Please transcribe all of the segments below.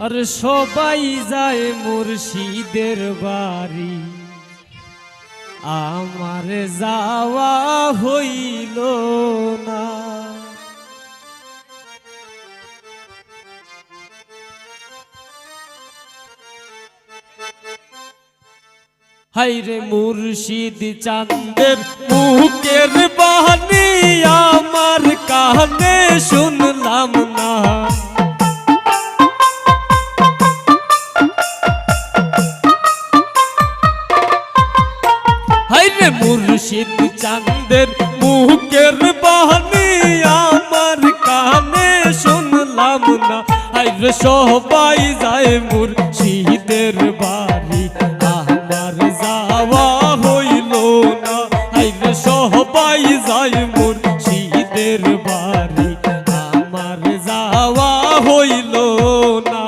আর সবাই যায় মুর্শিদের বাড়ি, আমার যাওয়া হইল না। হাইরে মুর্শিদ চাঁদের মুখের বাণী আমার কানে শুনলাম না। হাইরে মুর্শিদ চাঁদের মুখের বাণী আমার কানে শুনলাম না। হাইরে সবাই যায় মুর্শিদের বাড়ি, আমার যাওয়া হইল না। হাইরে সবাই যায় মুর্শিদের বাড়ি, আমার যাওয়া হইল না।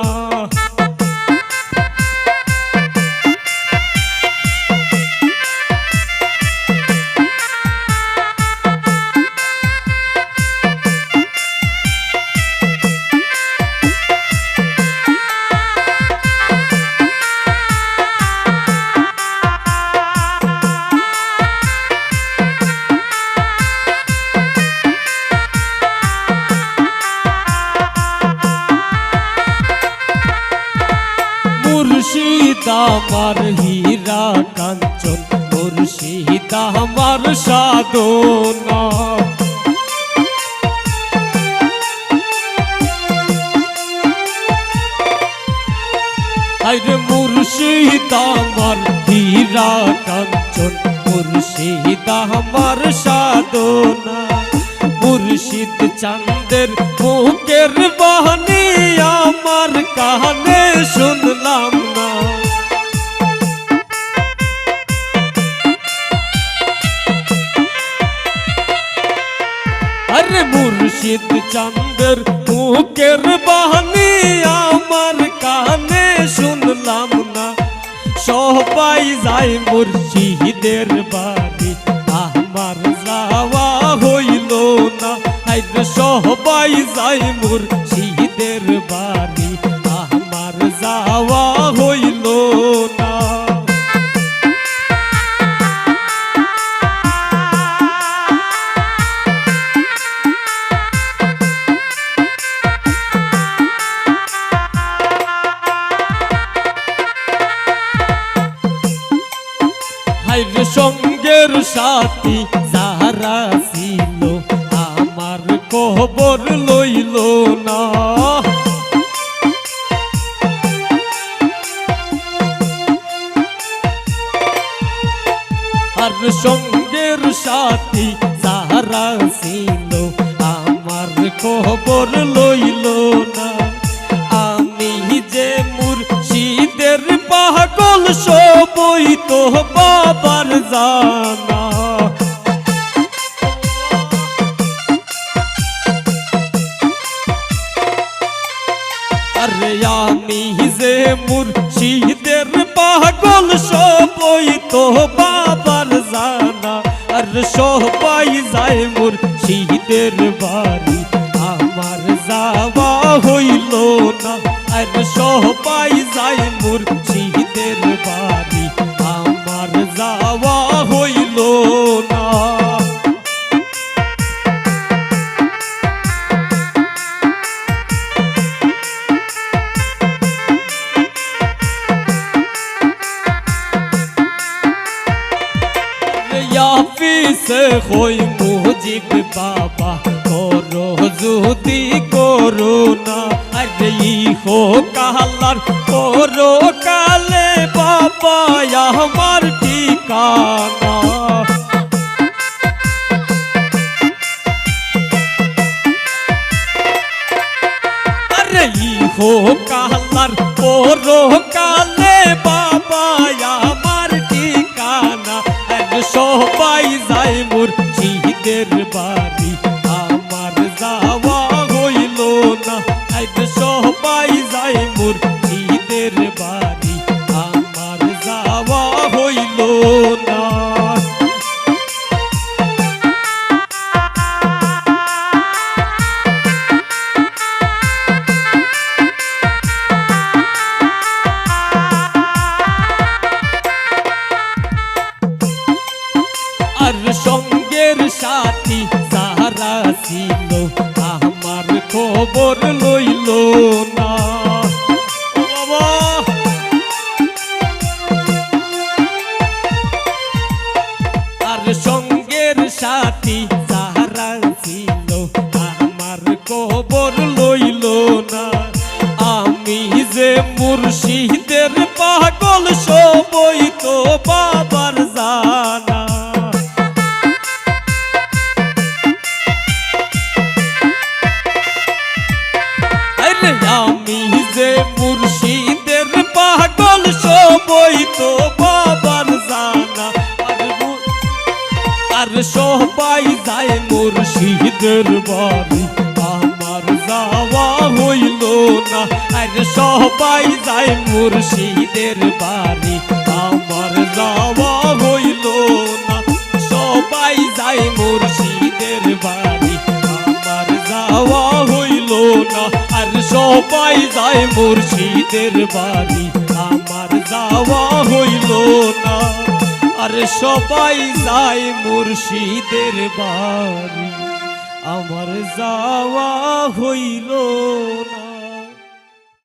মুর্শিদ আমার হীরা কাঞ্চন, মুর্শিদ আমার সাধনা। আরে মুর্শিদ আমার হীরা কাঞ্চন, মুর্শিদ আমার সাধনা। মুর্শিদ চাঁদের মুখের বাণী আমার কানে শুনলাম না। আরে মুর্শিদ চাঁদের মুখের বাণী আমার কানে শুনলাম না। সবাই যায় মুর্শিদের বাড়ি, আমার যাওয়া হইল না। হাইরে সবাই যায় মুর্শিদের বাড়ি, আমার যাওয়া হইল না। হাইরে সঙ্গের সাথী যারা ছিল আমার খবর লইল না। আর সঙ্গের সাথী যারা ছিল আমার খবর লইল না। আমি যে মুর্শিদের পাগল সবই তো বাবার জানা। আরে আমি যে মুর্শিদের পাগল সবই তো বাবার জানা। আর সবাই যায় মুর্শিদের বাড়ি, আমার যাওয়া হইল না। আর সবাই যায় মুর্শিদের বাড়ি, আমার যাওয়া হইল না। ইয়াফিসে হই মুজিব বাবা করো যদি করো না। আরে ইহো কালার করো কালে বাবা আমার ঠিকানা। আরে ইহো কালার করো কালে বাবা আমার ঠিকানা। সবাই যায় মুর্শিদের বাড়ি, আমার যাওয়া হইল না। সবাই যায় মুর্শিদের বাড়ি, আমার যাওয়া হইল না। মুর্শিদের পাগল সবই তো বাবার জানা। আরে আমি যে মুর্শিদের পাগল সবই তো বাবার জানা। আর সবাই যায় মুর্শিদের বাড়ি, আমার যাওয়া হইল না। আর সবাই যায় মুর্শিদের বাড়ি, আমার যাওয়া হইল না। সবাই যায় মুর্শিদের বাড়ি, আমার যাওয়া হইল না। আর সবাই যায় মুর্শিদের বাড়ি, আমার যাওয়া হইল না। আর সবাই যায় মুর্শিদের বাড়ি, আমার যাওয়া হইল না।